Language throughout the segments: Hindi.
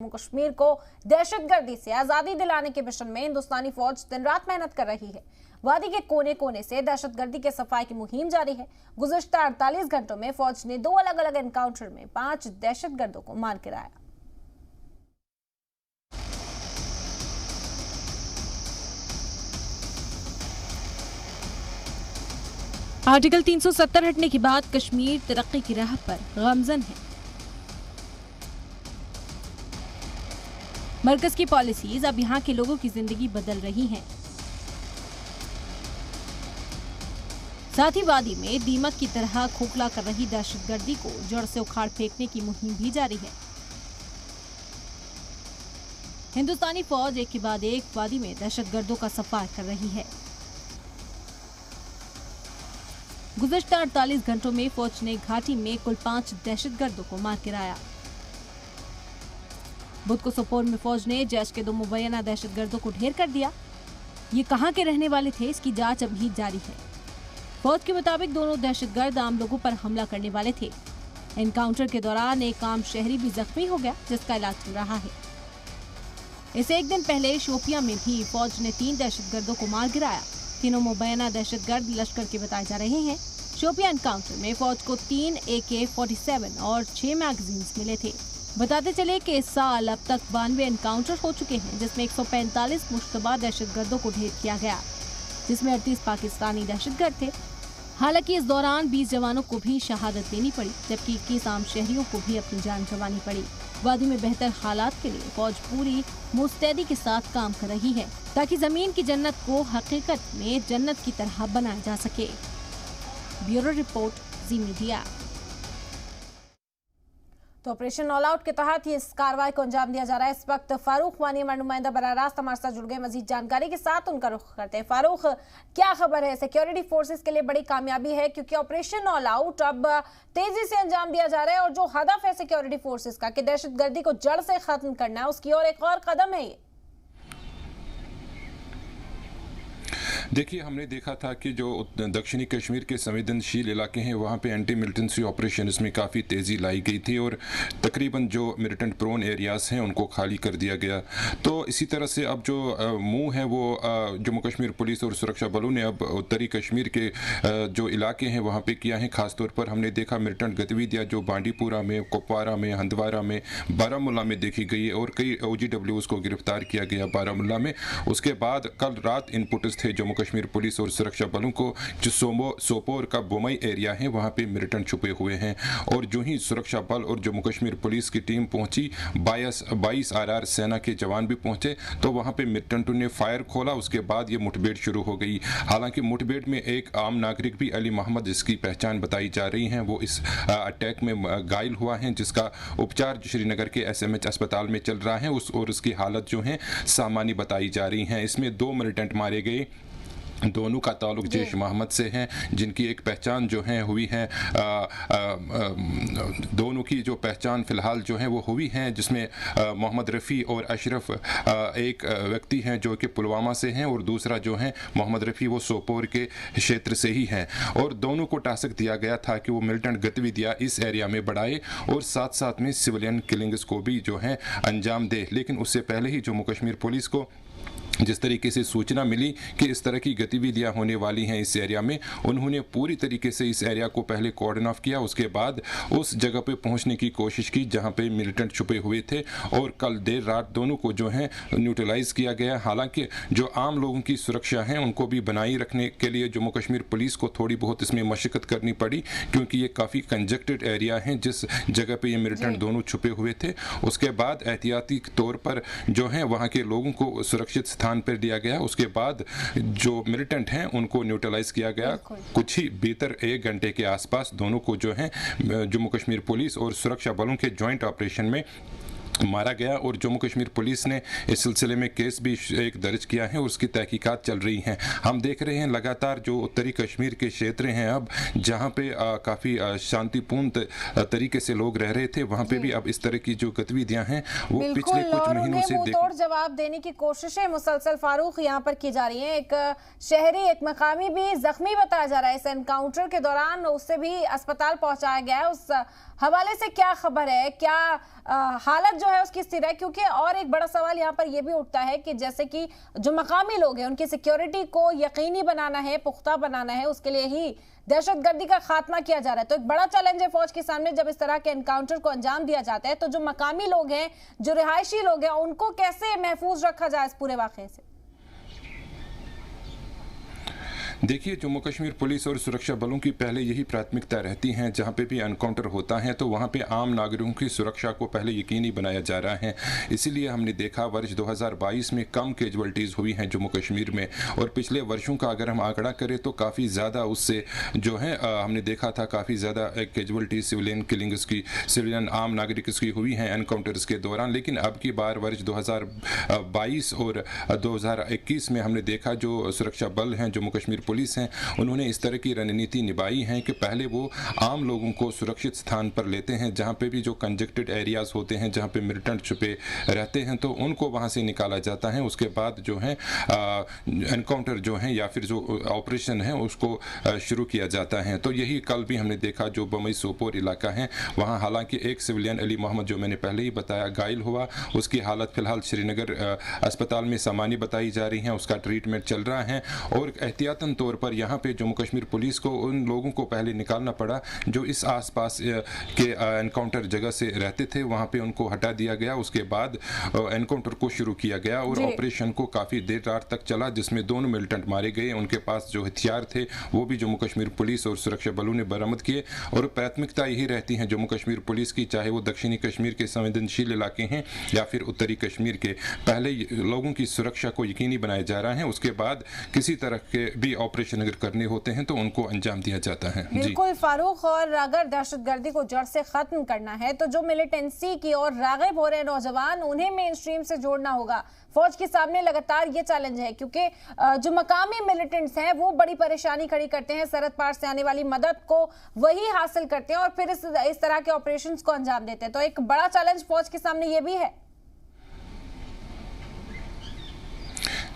जम्मू कश्मीर को दहशतगर्दी से आजादी दिलाने के मिशन में हिंदुस्तानी फौज दिन रात मेहनत कर रही है। वादी के कोने कोने से दहशतगर्दी के सफाई की मुहिम जारी है। गुज़श्ता 48 घंटों में फौज ने 2 अलग अलग एनकाउंटर में 5 दहशतगर्दों को मार गिराया। आर्टिकल 370 हटने के बाद कश्मीर तरक्की की राह पर गमजन है। मरकज की पॉलिसीज अब यहाँ के लोगों की जिंदगी बदल रही हैं। साथ ही वादी में दीमक की तरह खोखला कर रही दहशतगर्दी को जड़ से उखाड़ फेंकने की मुहिम भी जारी है। हिंदुस्तानी फौज एक के बाद एक वादी में दहशतगर्दों का सफाया कर रही है। गुज़श्ता 48 घंटों में फौज ने घाटी में कुल 5 दहशतगर्दों को मार गिराया। बुध को सोपोर में फौज ने जैश के 2 मुबैना दहशतगर्दों को ढेर कर दिया। ये कहां के रहने वाले थे, इसकी जांच अभी जारी है। फौज के मुताबिक दोनों दहशतगर्द आम लोगों पर हमला करने वाले थे। एनकाउंटर के दौरान एक आम शहरी भी जख्मी हो गया, जिसका इलाज चल रहा है। इससे एक दिन पहले शोपियां में भी फौज ने 3 दहशतगर्दों को मार गिराया। तीनों मुबैना दहशतगर्द लश्कर के बताए जा रहे हैं। शोपियां एनकाउंटर में फौज को 3 AK-47 और 6 मैगजीन्स मिले थे। बताते चले कि इस साल अब तक 92 एनकाउंटर हो चुके हैं, जिसमें 145 मुश्तबा दहशतगर्दों को ढेर किया गया, जिसमें 38 पाकिस्तानी दहशतगर्द थे। हालांकि इस दौरान 20 जवानों को भी शहादत देनी पड़ी, जबकि 21 आम शहरियों को भी अपनी जान गंवानी पड़ी। वादी में बेहतर हालात के लिए फौज पूरी मुस्तैदी के साथ काम कर रही है, ताकि जमीन की जन्नत को हकीकत में जन्नत की तरह बनाया जा सके। ब्यूरो रिपोर्ट, जी मीडिया। तो ऑपरेशन ऑल आउट के तहत इस कार्रवाई को अंजाम दिया जा रहा है। इस वक्त फारूक वानी हमारे नुमाइंदा बराह रास्त हमारे साथ जुड़ गए। मजीद जानकारी के साथ उनका रुख करते हैं। फारूक, क्या खबर है? सिक्योरिटी फोर्सेस के लिए बड़ी कामयाबी है, क्योंकि ऑपरेशन ऑल आउट अब तेजी से अंजाम दिया जा रहा है और जो हदफ है सिक्योरिटी फोर्सेस का कि दहशतगर्दी को जड़ से खत्म करना है, उसकी ओर एक और कदम है ये। देखिए, हमने देखा था कि जो दक्षिणी कश्मीर के संवेदनशील इलाके हैं वहाँ पे एंटी मिलिटेंसी ऑपरेशन इसमें काफ़ी तेज़ी लाई गई थी और तकरीबन जो मिलिटेंट प्रोन एरियाज़ हैं उनको खाली कर दिया गया। तो इसी तरह से अब जो मूव है वो जम्मू कश्मीर पुलिस और सुरक्षा बलों ने अब उत्तरी कश्मीर के जो इलाके हैं वहाँ पे किया है। ख़ासतौर पर हमने देखा मिलिटेंट गतिविधियाँ जो बांडीपुरा में, कुपवारा में, हंदवारा में, बारामूला में देखी गई और कई OGWs को गिरफ्तार किया गया बारामूला में। उसके बाद कल रात इनपुट्स थे जम्मू कश्मीर पुलिस और सुरक्षा बलों को, जो सोपोर का बोमई एरिया है वहां पे मिलिटेंट छुपे हुए हैं। और जो ही सुरक्षा बल और जम्मू कश्मीर पुलिस की टीम पहुंची, 22 RR सेना के जवान भी पहुंचे, तो वहां पे मिलिटेंटों ने फायर खोला। उसके बाद ये मुठभेड़ शुरू हो गई। हालांकि मुठभेड़ में एक आम नागरिक भी अली मोहम्मद, जिसकी पहचान बताई जा रही है, वो इस अटैक में घायल हुआ है, जिसका उपचार श्रीनगर के SMH अस्पताल में चल रहा है। और उसकी हालत जो है सामान्य बताई जा रही है। इसमें 2 मिलिटेंट मारे गए। दोनों का ताल्लुक जैश मोहम्मद से है, जिनकी एक पहचान जो है हुई है। दोनों की जो पहचान फ़िलहाल जो है वो हुई है, जिसमें मोहम्मद रफ़ी और अशरफ एक व्यक्ति हैं जो कि पुलवामा से हैं, और दूसरा जो है मोहम्मद रफ़ी वो सोपोर के क्षेत्र से ही हैं। और दोनों को टास्क दिया गया था कि वो मिलिटेंट गतिविधियाँ इस एरिया में बढ़ाए और साथ साथ में सिविलियन किलिंग्स को भी जो है अंजाम दे। लेकिन उससे पहले ही जम्मू कश्मीर पुलिस को जिस तरीके से सूचना मिली कि इस तरह की गतिविधियां होने वाली हैं इस एरिया में, उन्होंने पूरी तरीके से इस एरिया को पहले कॉर्डन ऑफ किया। उसके बाद उस जगह पे पहुंचने की कोशिश की जहां पे मिलिटेंट छुपे हुए थे, और कल देर रात दोनों को जो है न्यूट्रलाइज किया गया। हालांकि जो आम लोगों की सुरक्षा है उनको भी बनाए रखने के लिए जम्मू कश्मीर पुलिस को थोड़ी बहुत इसमें मशक्कत करनी पड़ी, क्योंकि ये काफ़ी कंजेक्टेड एरिया है जिस जगह पर ये मिलिटेंट दोनों छुपे हुए थे। उसके बाद एहतियाती तौर पर जो है वहाँ के लोगों को सुरक्षित पर दिया गया। उसके बाद जो मिलिटेंट हैं उनको न्यूट्रलाइज किया गया। कुछ ही भीतर 1 घंटे के आसपास दोनों को जो है जम्मू कश्मीर पुलिस और सुरक्षा बलों के जॉइंट ऑपरेशन में मारा गया। और जम्मू कश्मीर पुलिस ने इस सिलसिले में केस भी एक दर्ज किया है और उसकी तहकीकात चल रही हैं। हम देख रहे हैं लगातार जो उत्तरी कश्मीर के क्षेत्र हैं अब जहां पे काफ़ी शांतिपूर्ण तरीके से लोग रह रहे थे, वहां पे भी अब इस तरह की जो गतिविधियां हैं वो पिछले कुछ महीनों से तोड़ जवाब देने की कोशिशें मुसलसल फारूक यहाँ पर की जा रही है। एक शहरी, एक मकामी भी जख्मी बताया जा रहा है इस एनकाउंटर के दौरान, उससे भी अस्पताल पहुंचाया गया है। उस हवाले से क्या खबर है, क्या हालत जो है उसकी स्थिर है? क्योंकि और एक बड़ा सवाल यहाँ पर यह भी उठता है कि जैसे कि जो मकामी लोग हैं उनकी सिक्योरिटी को यकीनी बनाना है, पुख्ता बनाना है, उसके लिए ही दहशतगर्दी का खात्मा किया जा रहा है। तो एक बड़ा चैलेंज है फौज के सामने जब इस तरह के एनकाउंटर को अंजाम दिया जाता है। तो जो मकामी लोग हैं, जो रिहायशी लोग हैं, उनको कैसे महफूज रखा जाए इस पूरे वाकये से? देखिए, जम्मू कश्मीर पुलिस और सुरक्षा बलों की पहले यही प्राथमिकता रहती है, जहां पे भी एनकाउंटर होता है तो वहां पे आम नागरिकों की सुरक्षा को पहले यकीनी बनाया जा रहा है। इसीलिए हमने देखा वर्ष 2022 में कम कैजुअल्टीज़ हुई हैं जम्मू कश्मीर में, और पिछले वर्षों का अगर हम आंकड़ा करें तो काफ़ी ज़्यादा उससे जो है हमने देखा था काफ़ी ज़्यादा कैजुअल्टी सिविलियन किलिंग्स की, सिविलियन आम नागरिक की हुई हैं एनकाउंटर्स के दौरान। लेकिन अब की बार वर्ष 2022 और 2021 में हमने देखा जो सुरक्षा बल हैं, जम्मू कश्मीर पुलिस हैं, उन्होंने इस तरह की रणनीति निभाई है कि पहले वो आम लोगों को सुरक्षित स्थान पर लेते हैं, जहां पे भी जो कंजेक्टेड एरियाज होते हैं, जहां पे मिलिटेंट छुपे रहते हैं, तो उनको वहां से निकाला जाता है। उसके बाद जो है एनकाउंटर जो है या फिर जो ऑपरेशन है उसको शुरू किया जाता है। तो यही कल भी हमने देखा जो बमई सोपोर इलाका है, वहाँ हालांकि एक सिविलियन अली मोहम्मद जो मैंने पहले ही बताया घायल हुआ, उसकी हालत फिलहाल श्रीनगर अस्पताल में सामान्य बताई जा रही है, उसका ट्रीटमेंट चल रहा है। और एहतियातन तौर पर यहाँ पे जम्मू कश्मीर पुलिस को उन लोगों को पहले निकालना पड़ा जो इस आसपास के एनकाउंटर जगह से रहते थे, वहाँ पे उनको हटा दिया गया। उसके बाद एनकाउंटर को शुरू किया गया और ऑपरेशन को काफ़ी देर रात तक चला, जिसमें दोनों मिलिटेंट मारे गए। उनके पास जो हथियार थे वो भी जम्मू कश्मीर पुलिस और सुरक्षा बलों ने बरामद किए। और प्राथमिकता यही रहती है जम्मू कश्मीर पुलिस की, चाहे वो दक्षिणी कश्मीर के संवेदनशील इलाके हैं या फिर उत्तरी कश्मीर के, पहले लोगों की सुरक्षा को यकीनी बनाया जा रहा है। उसके बाद किसी तरह के भी ऑपरेशन अगर करने होते हैं तो उनको अंजाम दिया जाता है। बिल्कुल फारूक, और अगर दहशतगर्दी को जड़ से खत्म करना है तो जो मिलिटेंसी की ओर राग़िब हो रहे नौजवान, उन्हें मेन स्ट्रीम से जोड़ना होगा। फौज के सामने लगातार ये चैलेंज है क्योंकि जो मकामी मिलिटेंट्स हैं वो बड़ी परेशानी खड़ी करते हैं, सरहद पार से आने वाली मदद को वही हासिल करते हैं और फिर इस तरह के ऑपरेशंस को अंजाम देते हैं। तो एक बड़ा चैलेंज फौज के सामने ये भी है।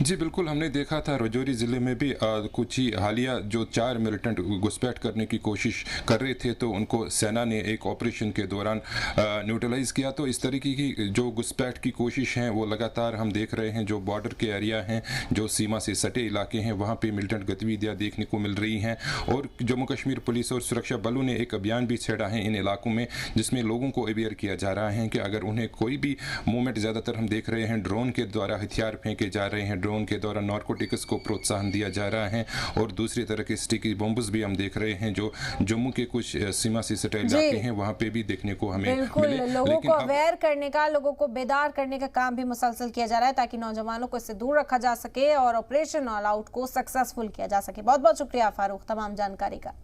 जी बिल्कुल, हमने देखा था राजौरी ज़िले में भी कुछ ही हालिया जो 4 मिलिटेंट घुसपैठ करने की कोशिश कर रहे थे, तो उनको सेना ने एक ऑपरेशन के दौरान न्यूट्रलाइज़ किया। तो इस तरीके की जो घुसपैठ की कोशिश हैं वो लगातार हम देख रहे हैं। जो बॉर्डर के एरिया हैं, जो सीमा से सटे इलाके हैं, वहाँ पे मिलिटेंट गतिविधियाँ देखने को मिल रही हैं। और जम्मू कश्मीर पुलिस और सुरक्षा बलों ने एक अभियान भी छेड़ा है इन इलाकों में, जिसमें लोगों को अवेयर किया जा रहा है कि अगर उन्हें कोई भी मूवमेंट, ज़्यादातर हम देख रहे हैं ड्रोन के द्वारा हथियार फेंके जा रहे हैं, ड्रोन के द्वारा नारकोटिक्स को प्रोत्साहन दिया जा रहा है। और दूसरी तरह के स्टिकी बॉम्ब्स भी हम देख रहे हैं जो जम्मू के कुछ सीमा से सटे इलाके हैं वहां पे भी देखने को हमें मिले। लोगों को अवेयर करने का, लोगों को बेदार करने का काम भी मुसलसल किया जा रहा है ताकि नौजवानों को इससे दूर रखा जा सके और ऑपरेशन ऑल आउट को सक्सेसफुल किया जा सके। बहुत बहुत शुक्रिया फारूक तमाम जानकारी का।